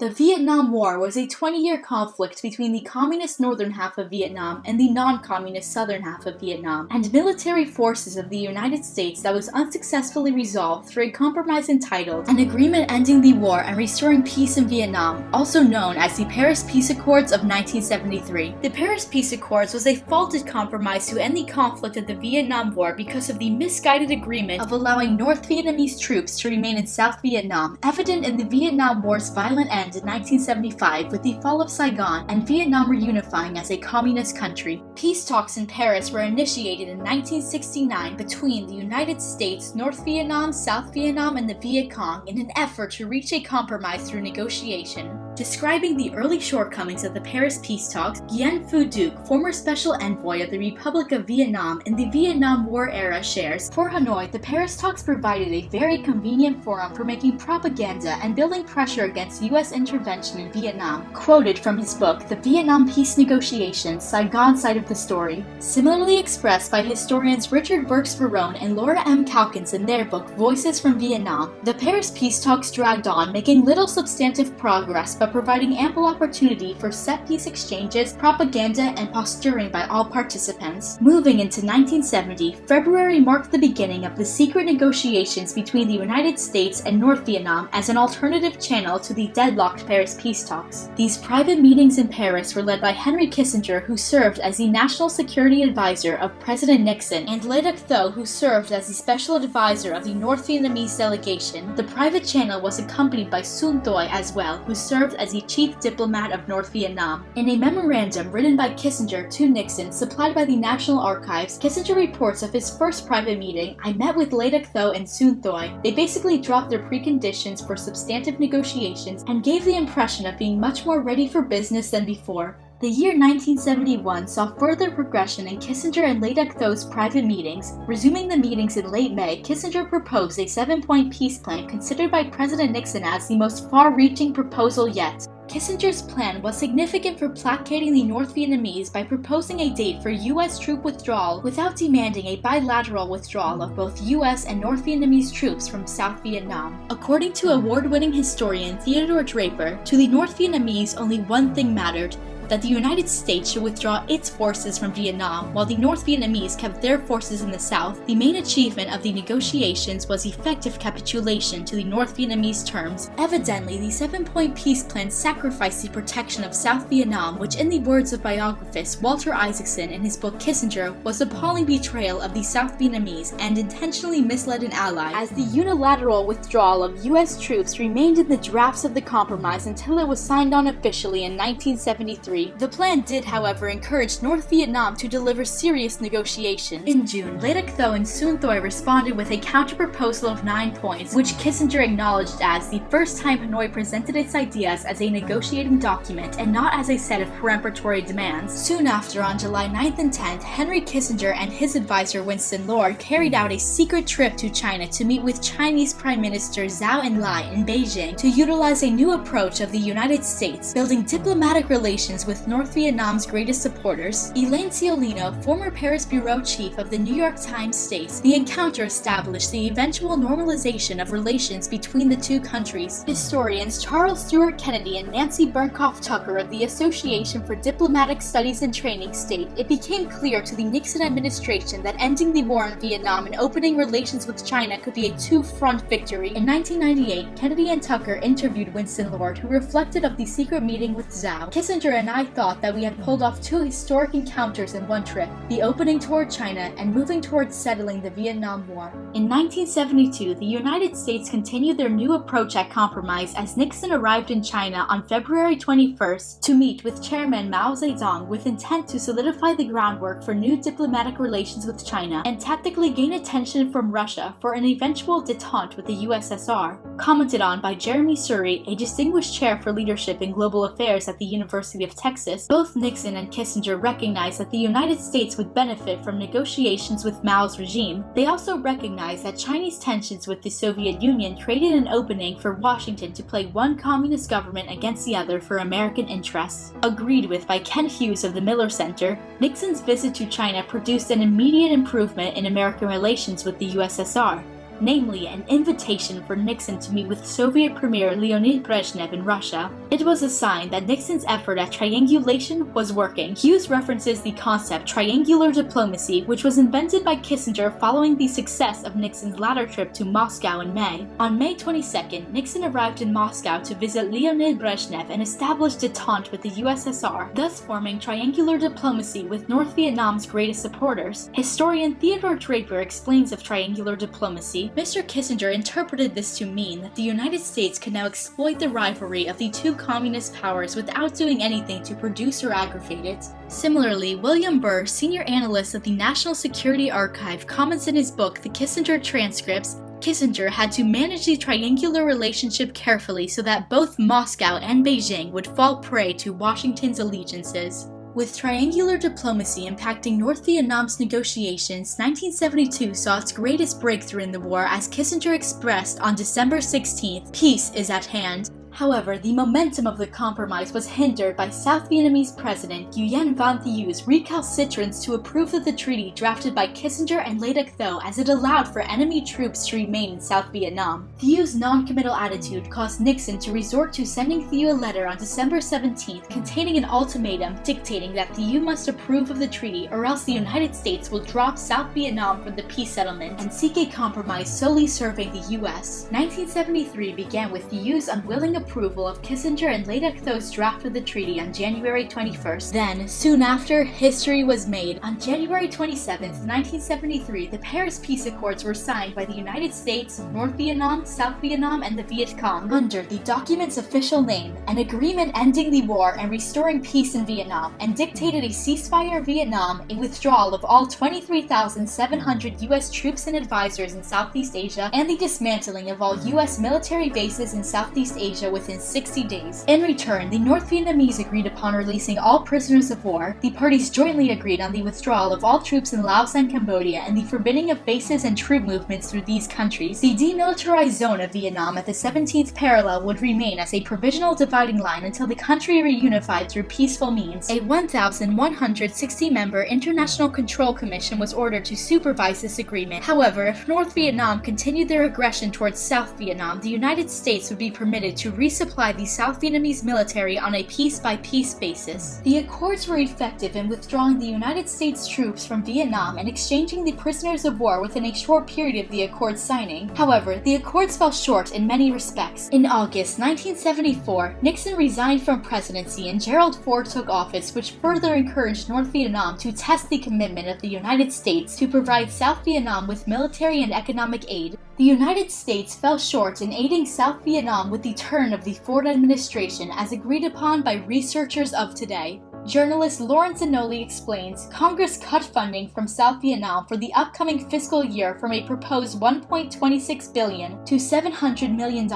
The Vietnam War was a 20-year conflict between the communist northern half of Vietnam and the non-communist southern half of Vietnam, and military forces of the United States that was unsuccessfully resolved through a compromise entitled An Agreement Ending the War and Restoring Peace in Vietnam, also known as the Paris Peace Accords of 1973. The Paris Peace Accords was a faulted compromise to end the conflict of the Vietnam War because of the misguided agreement of allowing North Vietnamese troops to remain in South Vietnam, evident in the Vietnam War's violent end in 1975 with the fall of Saigon and Vietnam reunifying as a communist country. Peace talks in Paris were initiated in 1969 between the United States, North Vietnam, South Vietnam, and the Viet Cong in an effort to reach a compromise through negotiation. Describing the early shortcomings of the Paris peace talks, Nguyen Phu Duc, former special envoy of the Republic of Vietnam in the Vietnam War era, shares, "For Hanoi, the Paris talks provided a very convenient forum for making propaganda and building pressure against U.S. intervention in Vietnam." Quoted from his book, The Vietnam Peace Negotiations, Saigon Side of the Story. Similarly expressed by historians Richard Burks-Verone and Laura M. Calkins in their book, Voices from Vietnam, the Paris peace talks dragged on, making little substantive progress, but providing ample opportunity for set-piece exchanges, propaganda, and posturing by all participants. Moving into 1970, February marked the beginning of the secret negotiations between the United States and North Vietnam as an alternative channel to the deadlocked Paris peace talks. These private meetings in Paris were led by Henry Kissinger, who served as the National Security Advisor of President Nixon, and Le Duc Tho, who served as the Special Advisor of the North Vietnamese delegation. The private channel was accompanied by Sun Toi as well, who served as the chief diplomat of North Vietnam. In a memorandum written by Kissinger to Nixon supplied by the National Archives, Kissinger reports of his first private meeting, "I met with Le Duc Tho and Sun Toi. They basically dropped their preconditions for substantive negotiations and gave the impression of being much more ready for business than before." The year 1971 saw further progression in Kissinger and Le Duc Tho's private meetings. Resuming the meetings in late May, Kissinger proposed a 7-point peace plan considered by President Nixon as the most far-reaching proposal yet. Kissinger's plan was significant for placating the North Vietnamese by proposing a date for U.S. troop withdrawal without demanding a bilateral withdrawal of both U.S. and North Vietnamese troops from South Vietnam. According to award-winning historian Theodore Draper, to the North Vietnamese only one thing mattered: that the United States should withdraw its forces from Vietnam, while the North Vietnamese kept their forces in the south. The main achievement of the negotiations was effective capitulation to the North Vietnamese terms. Evidently, the 7-point peace plan sacrificed the protection of South Vietnam, which, in the words of biographist Walter Isaacson in his book Kissinger, was appalling betrayal of the South Vietnamese and intentionally misled an ally, as the unilateral withdrawal of U.S. troops remained in the drafts of the compromise until it was signed on officially in 1973. The plan did, however, encourage North Vietnam to deliver serious negotiation. In June, Le Duc Tho and Sun Toi responded with a counter-proposal of 9 points, which Kissinger acknowledged as the first time Hanoi presented its ideas as a negotiating document and not as a set of peremptory demands. Soon after, on July 9th and 10th, Henry Kissinger and his advisor Winston Lord carried out a secret trip to China to meet with Chinese Prime Minister Zhou Enlai in Beijing to utilize a new approach of the United States, building diplomatic relations with North Vietnam's greatest supporters. Elaine Ciolino, former Paris bureau chief of the New York Times, states, "The encounter established the eventual normalization of relations between the two countries." Historians Charles Stewart Kennedy and Nancy Burnkoff Tucker of the Association for Diplomatic Studies and Training state, "It became clear to the Nixon administration that ending the war in Vietnam and opening relations with China could be a two-front victory." In 1998, Kennedy and Tucker interviewed Winston Lord, who reflected of the secret meeting with Zhou. "Kissinger and I thought that we had pulled off two historic encounters in one trip, the opening toward China and moving towards settling the Vietnam War." In 1972, the United States continued their new approach at compromise as Nixon arrived in China on February 21st to meet with Chairman Mao Zedong with intent to solidify the groundwork for new diplomatic relations with China and tactically gain attention from Russia for an eventual détente with the USSR. Commented on by Jeremy Surrey, a distinguished chair for leadership in global affairs at the University of Texas, both Nixon and Kissinger recognized that the United States would benefit from negotiations with Mao's regime. They also recognized that Chinese tensions with the Soviet Union created an opening for Washington to play one communist government against the other for American interests. Agreed with by Ken Hughes of the Miller Center, Nixon's visit to China produced an immediate improvement in American relations with the USSR. namely an invitation for Nixon to meet with Soviet Premier Leonid Brezhnev in Russia. It was a sign that Nixon's effort at triangulation was working. Hughes references the concept triangular diplomacy, which was invented by Kissinger following the success of Nixon's latter trip to Moscow in May. On May 22nd, Nixon arrived in Moscow to visit Leonid Brezhnev and established détente with the USSR, thus forming triangular diplomacy with North Vietnam's greatest supporters. Historian Theodore Draper explains of triangular diplomacy. Mr. Kissinger interpreted this to mean that the United States could now exploit the rivalry of the two communist powers without doing anything to produce or aggravate it. Similarly, William Burr, senior analyst of the National Security Archive, comments in his book The Kissinger Transcripts, Kissinger had to manage the triangular relationship carefully so that both Moscow and Beijing would fall prey to Washington's allegiances. With triangular diplomacy impacting North Vietnam's negotiations, 1972 saw its greatest breakthrough in the war as Kissinger expressed on December 16th, "Peace is at hand." However, the momentum of the compromise was hindered by South Vietnamese President Nguyen Van Thieu's recalcitrance to approve of the treaty drafted by Kissinger and Le Duc Tho, as it allowed for enemy troops to remain in South Vietnam. Thieu's non-committal attitude caused Nixon to resort to sending Thieu a letter on December 17th containing an ultimatum dictating that Thieu must approve of the treaty or else the United States will drop South Vietnam from the peace settlement and seek a compromise solely serving the U.S. 1973 began with Thieu's unwilling approval of Kissinger and Le Duc Tho's draft of the treaty on January 21st. Then, soon after, history was made. On January 27th, 1973, the Paris Peace Accords were signed by the United States, North Vietnam, South Vietnam, and the Viet Cong under the document's official name, an agreement ending the war and restoring peace in Vietnam, and dictated a ceasefire in Vietnam, a withdrawal of all 23,700 U.S. troops and advisors in Southeast Asia, and the dismantling of all U.S. military bases in Southeast Asia within 60 days. In return, the North Vietnamese agreed upon releasing all prisoners of war. The parties jointly agreed on the withdrawal of all troops in Laos and Cambodia and the forbidding of bases and troop movements through these countries. The demilitarized zone of Vietnam at the 17th parallel would remain as a provisional dividing line until the country reunified through peaceful means. A 1,160-member International Control Commission was ordered to supervise this agreement. However, if North Vietnam continued their aggression towards South Vietnam, the United States would be permitted to resupply the South Vietnamese military on a piece-by-piece basis. The accords were effective in withdrawing the United States troops from Vietnam and exchanging the prisoners of war within a short period of the accord signing. However, the accords fell short in many respects. In August 1974, Nixon resigned from presidency and Gerald Ford took office, which further encouraged North Vietnam to test the commitment of the United States to provide South Vietnam with military and economic aid. The United States fell short in aiding South Vietnam with the turn of the Ford administration as agreed upon by researchers of today. Journalist Lawrence Anoli explains, Congress cut funding from South Vietnam for the upcoming fiscal year from a proposed $1.26 billion to $700 million.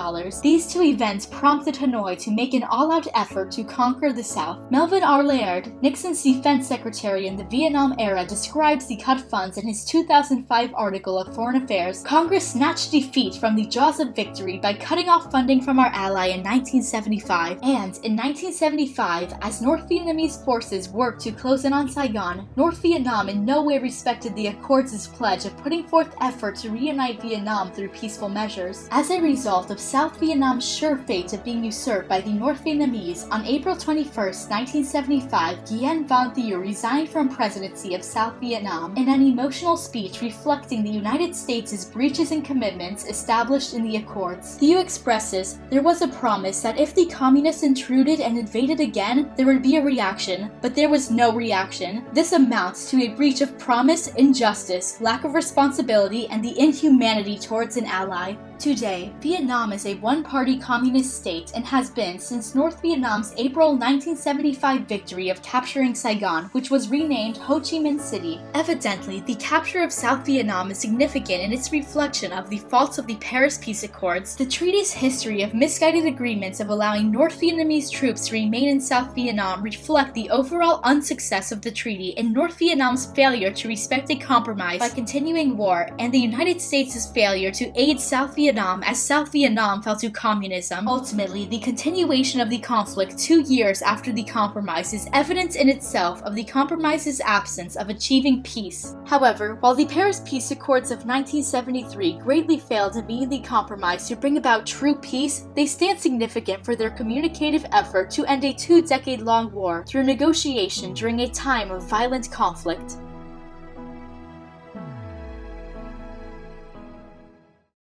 These two events prompted Hanoi to make an all-out effort to conquer the South. Melvin R. Laird, Nixon's defense secretary in the Vietnam era, describes the cut funds in his 2005 article of Foreign Affairs. Congress snatched defeat from the jaws of victory by cutting off funding from our ally in 1975. And in 1975, as North Vietnamese forces worked to close in on Saigon, North Vietnam in no way respected the Accords' pledge of putting forth effort to reunite Vietnam through peaceful measures. As a result of South Vietnam's sure fate of being usurped by the North Vietnamese, on April 21, 1975, Nguyen Van Thieu resigned from presidency of South Vietnam in an emotional speech reflecting the United States' breaches and commitments established in the Accords. Thieu expresses, there was a promise that if the communists intruded and invaded again, there would be a reaction, but there was no reaction. This amounts to a breach of promise, injustice, lack of responsibility, and the inhumanity towards an ally. Today, Vietnam is a one-party communist state and has been since North Vietnam's April 1975 victory of capturing Saigon, which was renamed Ho Chi Minh City. Evidently, the capture of South Vietnam is significant in its reflection of the faults of the Paris Peace Accords. The treaty's history of misguided agreements of allowing North Vietnamese troops to remain in South Vietnam reflect the overall unsuccess of the treaty and North Vietnam's failure to respect a compromise by continuing war, and the United States' failure to aid South Vietnam Vietnam as South Vietnam fell to communism. Ultimately, the continuation of the conflict 2 years after the compromise is evidence in itself of the compromise's absence of achieving peace. However, while the Paris Peace Accords of 1973 greatly failed in meeting the compromise to bring about true peace, they stand significant for their communicative effort to end a 2-decade-long war through negotiation during a time of violent conflict.